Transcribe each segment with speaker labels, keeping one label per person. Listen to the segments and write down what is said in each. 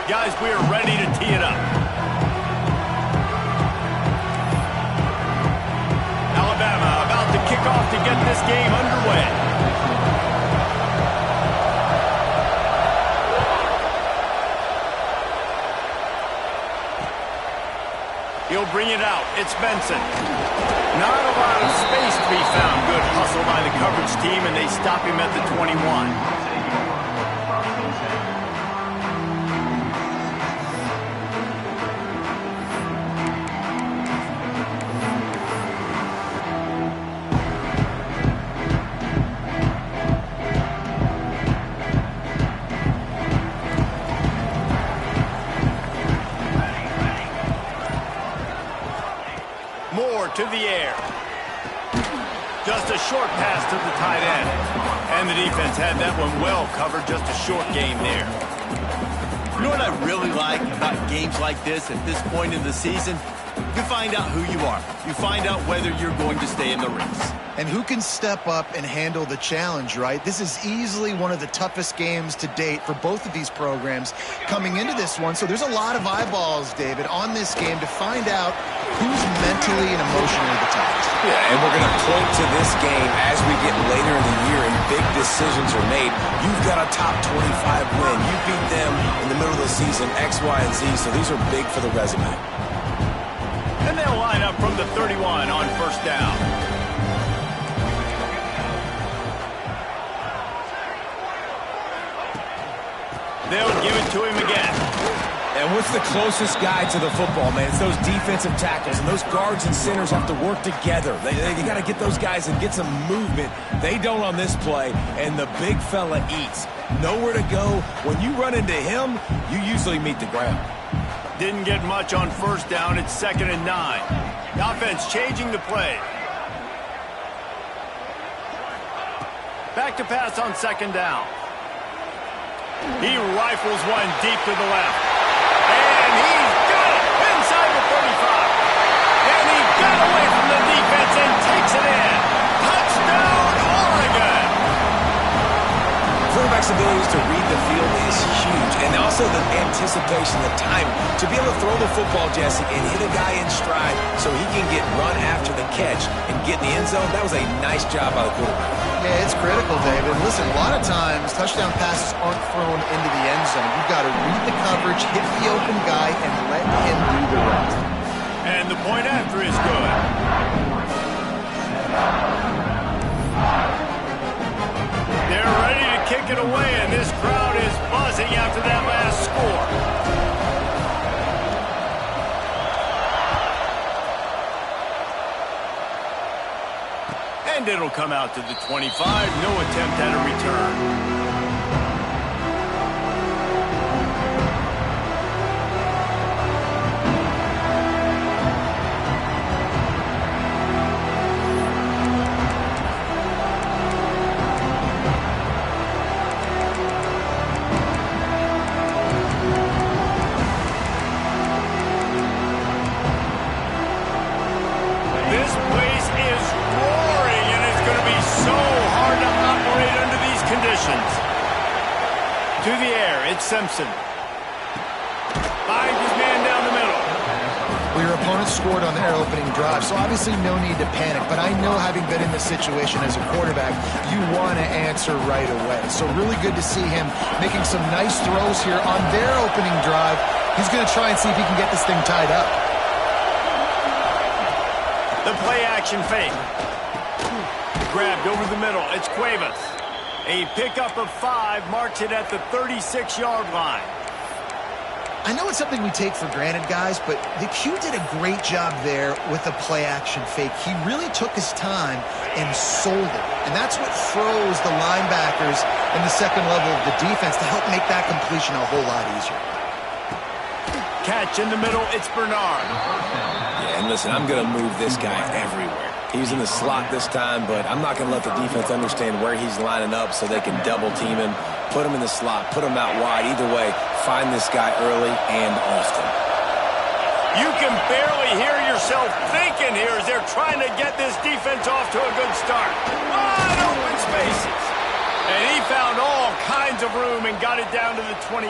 Speaker 1: Guys, we are ready to tee it up. Alabama about to kick off to get this game underway. He'll bring it out. It's Benson. Not a lot of space to be found. Good hustle by the coverage team, and they stop him at the 21. To the air. Just a short pass to the tight end. And the defense had that one well covered. Just a short game there.
Speaker 2: You know what I really like about games like this at this point in the season? You find out who you are. You find out whether you're going to stay in the race.
Speaker 3: And who can step up and handle the challenge, right? This is easily one of the toughest games to date for both of these programs coming into this one. So there's a lot of eyeballs, David, on this game to find out who's mentally and emotionally the toughest.
Speaker 4: Yeah, and we're going to point to this game as we get later in the year and big decisions are made. You've got a top 25 win. You beat them in the middle of the season, X, Y, and Z, so these are big for the resume.
Speaker 1: And they'll line up from the 31 on first down. They'll give it to him again.
Speaker 4: And what's the closest guy to the football, man? It's those defensive tackles, and those guards and centers have to work together. They got to get those guys and get some movement. They don't on this play, and the big fella eats. Nowhere to go. When you run into him, you usually meet the ground.
Speaker 1: Didn't get much on first down. It's 2nd and 9. The offense changing the play. Back to pass on 2nd down. He rifles one deep to the left. And he's got it inside the 35. And he got away from the defense and takes it in. Touchdown, Oregon!
Speaker 4: Quarterback's abilities to read the field is huge. And also the anticipation, the time to be able to throw the football, Jesse, and hit a guy in stride so he can get run after the catch and get in the end zone. That was a nice job by the quarterback.
Speaker 3: Yeah, it's critical, David. Listen, a lot of times touchdown passes aren't thrown into the end zone. You've got to read the coverage, hit the open guy, and let him do the rest.
Speaker 1: And the point after is good. They're ready to kick it away, and this crowd is buzzing after that last score. And it'll come out to the 25. No attempt at a return. This place is roaring, and it's going to be so hard to operate under these conditions. To the air, it's Simpson. Finds his man down the middle.
Speaker 3: Well, your opponent scored on their opening drive, so obviously no need to panic. But I know, having been in this situation as a quarterback, you want to answer right away. So really good to see him making some nice throws here on their opening drive. He's going to try and see if he can get this thing tied up.
Speaker 1: The play-action fake. Grabbed over the middle. It's Cuevas. A pickup of 5 marks it at the 36-yard line.
Speaker 3: I know it's something we take for granted, guys, but the Q did a great job there with the play-action fake. He really took his time and sold it. And that's what froze the linebackers in the second level of the defense to help make that completion a whole lot easier.
Speaker 1: Catch in the middle. It's Bernard.
Speaker 4: Yeah, and listen, I'm going to move this guy everywhere. He's in the slot this time, but I'm not going to let the defense understand where he's lining up so they can double-team him, put him in the slot, put him out wide. Either way, find this guy early and often.
Speaker 1: You can barely hear yourself thinking here as they're trying to get this defense off to a good start. Wide open spaces. And he found all kinds of room and got it down to the 28.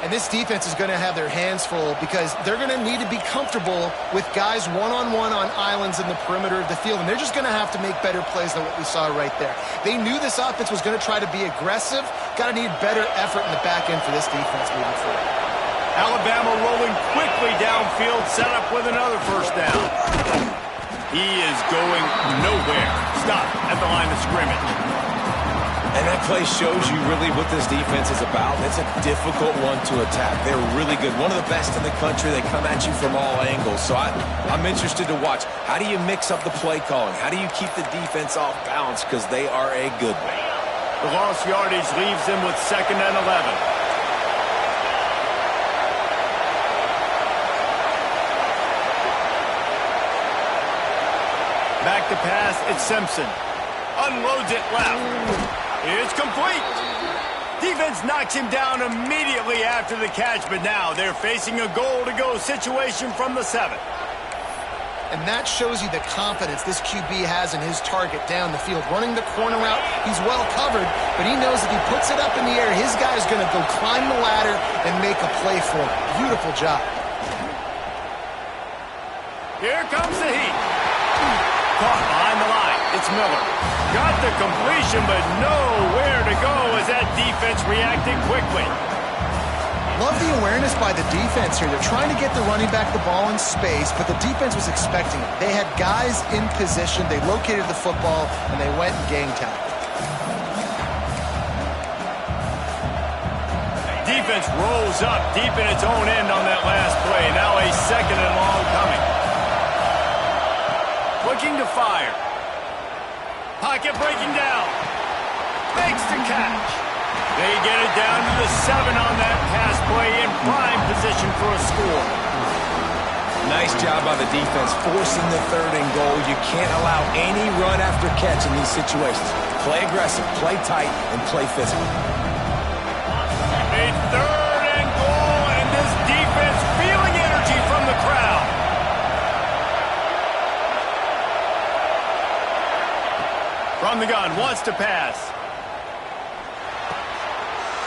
Speaker 3: And this defense is going to have their hands full because they're going to need to be comfortable with guys one-on-one on islands in the perimeter of the field. And they're just going to have to make better plays than what we saw right there. They knew this offense was going to try to be aggressive. Got to need better effort in the back end for this defense moving forward.
Speaker 1: Alabama rolling quickly downfield, set up with another first down. He is going nowhere. Stop at the line of scrimmage.
Speaker 4: And that play shows you really what this defense is about. It's a difficult one to attack. They're really good. One of the best in the country. They come at you from all angles. So I'm interested to watch. How do you mix up the play calling? How do you keep the defense off balance? Because they are a good one.
Speaker 1: The lost yardage leaves them with 2nd and 11. Back to pass, it's Simpson. Unloads it left. It's complete. Defense knocks him down immediately after the catch, but now they're facing a goal-to-go situation from the 7.
Speaker 3: And that shows you the confidence this QB has in his target down the field. Running the corner route, he's well covered, but he knows if he puts it up in the air, his guy is going to go climb the ladder and make a play for him. Beautiful job.
Speaker 1: Here comes the heat. Caught behind the line. It's Miller. Got the completion, but nowhere to go as that defense reacted quickly.
Speaker 3: Love the awareness by the defense here. They're trying to get the running back the ball in space, but the defense was expecting it. They had guys in position. They located the football, and they went and gang tackled.
Speaker 1: Defense rolls up deep in its own end on that last play. Now a 2nd and long coming. Looking to fire. Pocket breaking down. Makes the catch. They get it down to the 7 on that pass play in prime position for a score.
Speaker 4: Nice job by the defense forcing the 3rd and goal. You can't allow any run after catch in these situations. Play aggressive, play tight, and play physical.
Speaker 1: A 3rd and goal, and this defense feeling energy from the crowd. From the gun, wants to pass.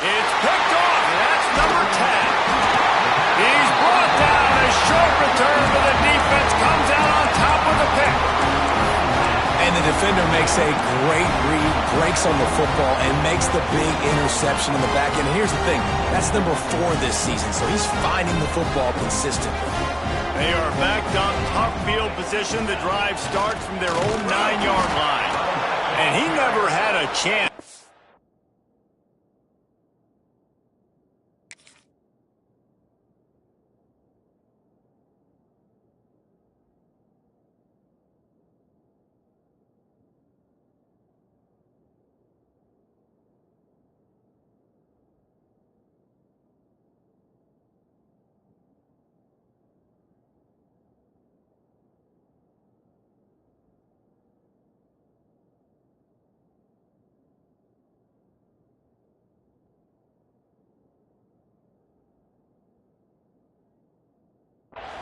Speaker 1: It's picked off. That's number 10. He's brought down. A short return, but the defense comes out on top with the pick.
Speaker 4: And the defender makes a great read, breaks on the football, and makes the big interception in the back end. And here's the thing. That's number 4 this season, so he's finding the football consistently.
Speaker 1: They are backed on top field position. The drive starts from their own 9-yard line. And he never had a chance.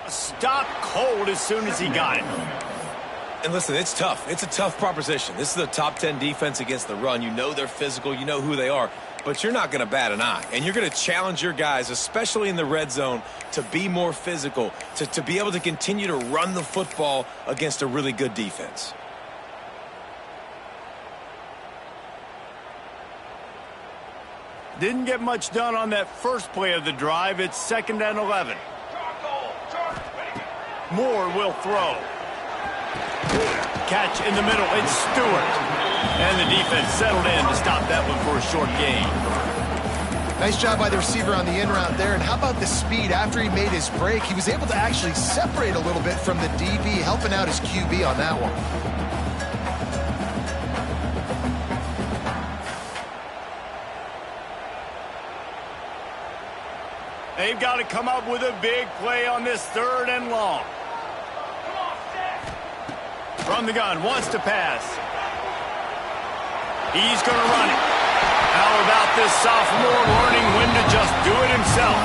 Speaker 1: Stopped cold as soon as he got it.
Speaker 4: And listen, it's tough. It's a tough proposition. This is a top 10 defense against the run. You know they're physical. You know who they are. But you're not going to bat an eye. And you're going to challenge your guys, especially in the red zone, to be more physical, to be able to continue to run the football against a really good defense.
Speaker 1: Didn't get much done on that first play of the drive. It's 2nd and 11. Moore will throw. Catch in the middle. It's Stewart. And the defense settled in to stop that one for a short gain.
Speaker 3: Nice job by the receiver on the in route there. And how about the speed? After he made his break, he was able to actually separate a little bit from the DB, helping out his QB on that one.
Speaker 1: They've got to come up with a big play on this 3rd and long. From the gun, wants to pass. He's going to run it. How about this sophomore learning when to just do it himself?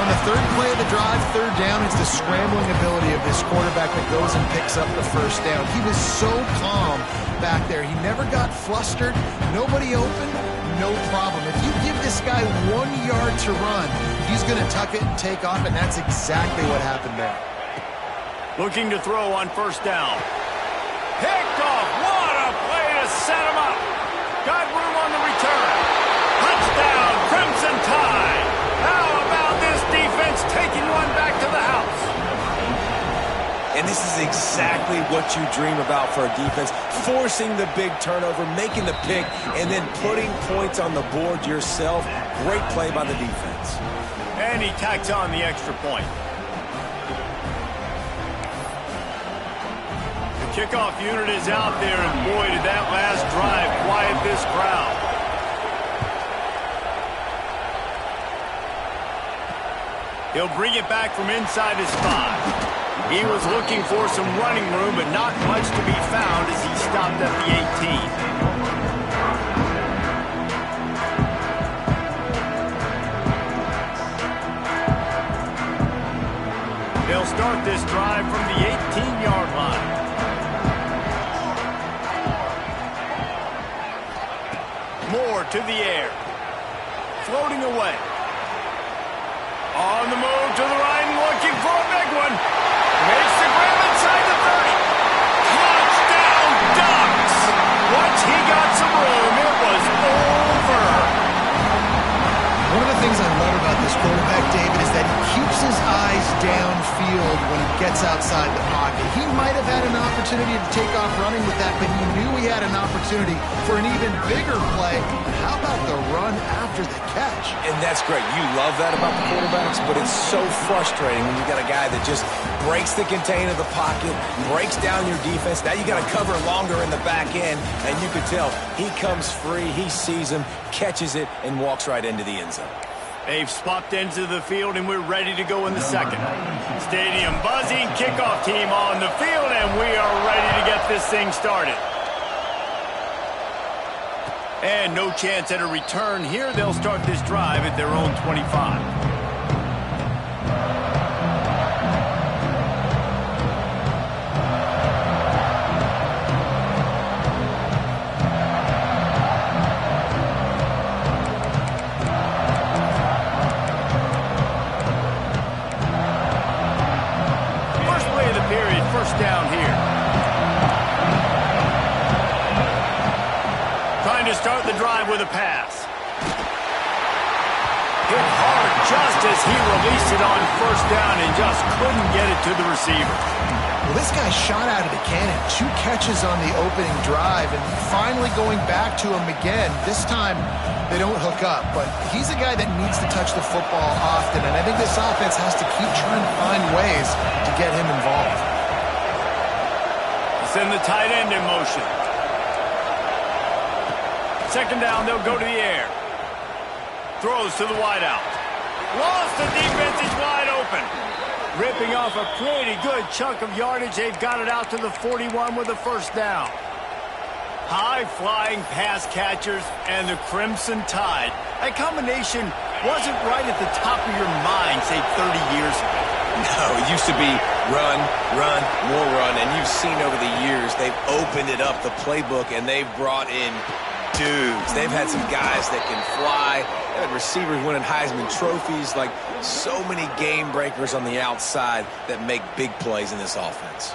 Speaker 3: On the 3rd play of the drive, 3rd down, it's the scrambling ability of this quarterback that goes and picks up the 1st down. He was so calm back there. He never got flustered. Nobody open. no problem. If you give this guy 1 yard to run, he's going to tuck it and take off, and that's exactly what happened there.
Speaker 1: Looking to throw on first down. Picked off. What a play to set him up. Got room on the return. Touchdown, Crimson Tide. How about this defense taking one back to the house?
Speaker 4: And this is exactly what you dream about for a defense. Forcing the big turnover, making the pick, and then putting points on the board yourself. Great play by the defense.
Speaker 1: And he tacks on the extra point. The kickoff unit is out there, and boy, did that last drive quiet this crowd. He'll bring it back from inside his 5. He was looking for some running room, but not much to be found as he stopped at the 18. They'll start this drive from the 18-yard line. Moore to the air. Floating away. On the move to the right and looking for a big one. Makes the grab inside the 30. Touchdown, Ducks! Once he got some room, it was over.
Speaker 3: One of the things I love about this quarterback, David, is that he keeps his eyes downfield when he gets outside the pocket. He might have had an opportunity to take off running with that, but he knew he had an opportunity for an even bigger play. How about the run after the catch?
Speaker 4: And that's great. You love that about the quarterbacks, but it's so frustrating when you got a guy that just breaks the contain of the pocket, breaks down your defense. Now you got to cover longer in the back end, and you can tell he comes free, he sees him, catches it, and walks right into the end zone.
Speaker 1: They've swapped ends of the field, and we're ready to go in the second. Stadium buzzing, kickoff team on the field, and we are ready to get this thing started. And no chance at a return here. They'll start this drive at their own 25. First down here. Trying to start the drive with a pass. Hit hard just as he released it on first down and just couldn't get it to the receiver.
Speaker 3: Well, this guy shot out of the cannon. 2 catches on the opening drive, and finally going back to him again. This time, they don't hook up, but he's a guy that needs to touch the football often, and I think this offense has to keep trying to find ways to get him involved.
Speaker 1: Send the tight end in motion. Second down, they'll go to the air. Throws to the wideout. Lost the defense, he's wide open. Ripping off a pretty good chunk of yardage. They've got it out to the 41 with a first down. High-flying pass catchers and the Crimson Tide. That combination wasn't right at the top of your mind, say, 30 years ago.
Speaker 4: No, it used to be run, run, more run, and you've seen over the years they've opened it up, the playbook, and they've brought in dudes. They've had some guys that can fly. They've had receivers winning Heisman trophies, like so many game breakers on the outside that make big plays in this offense.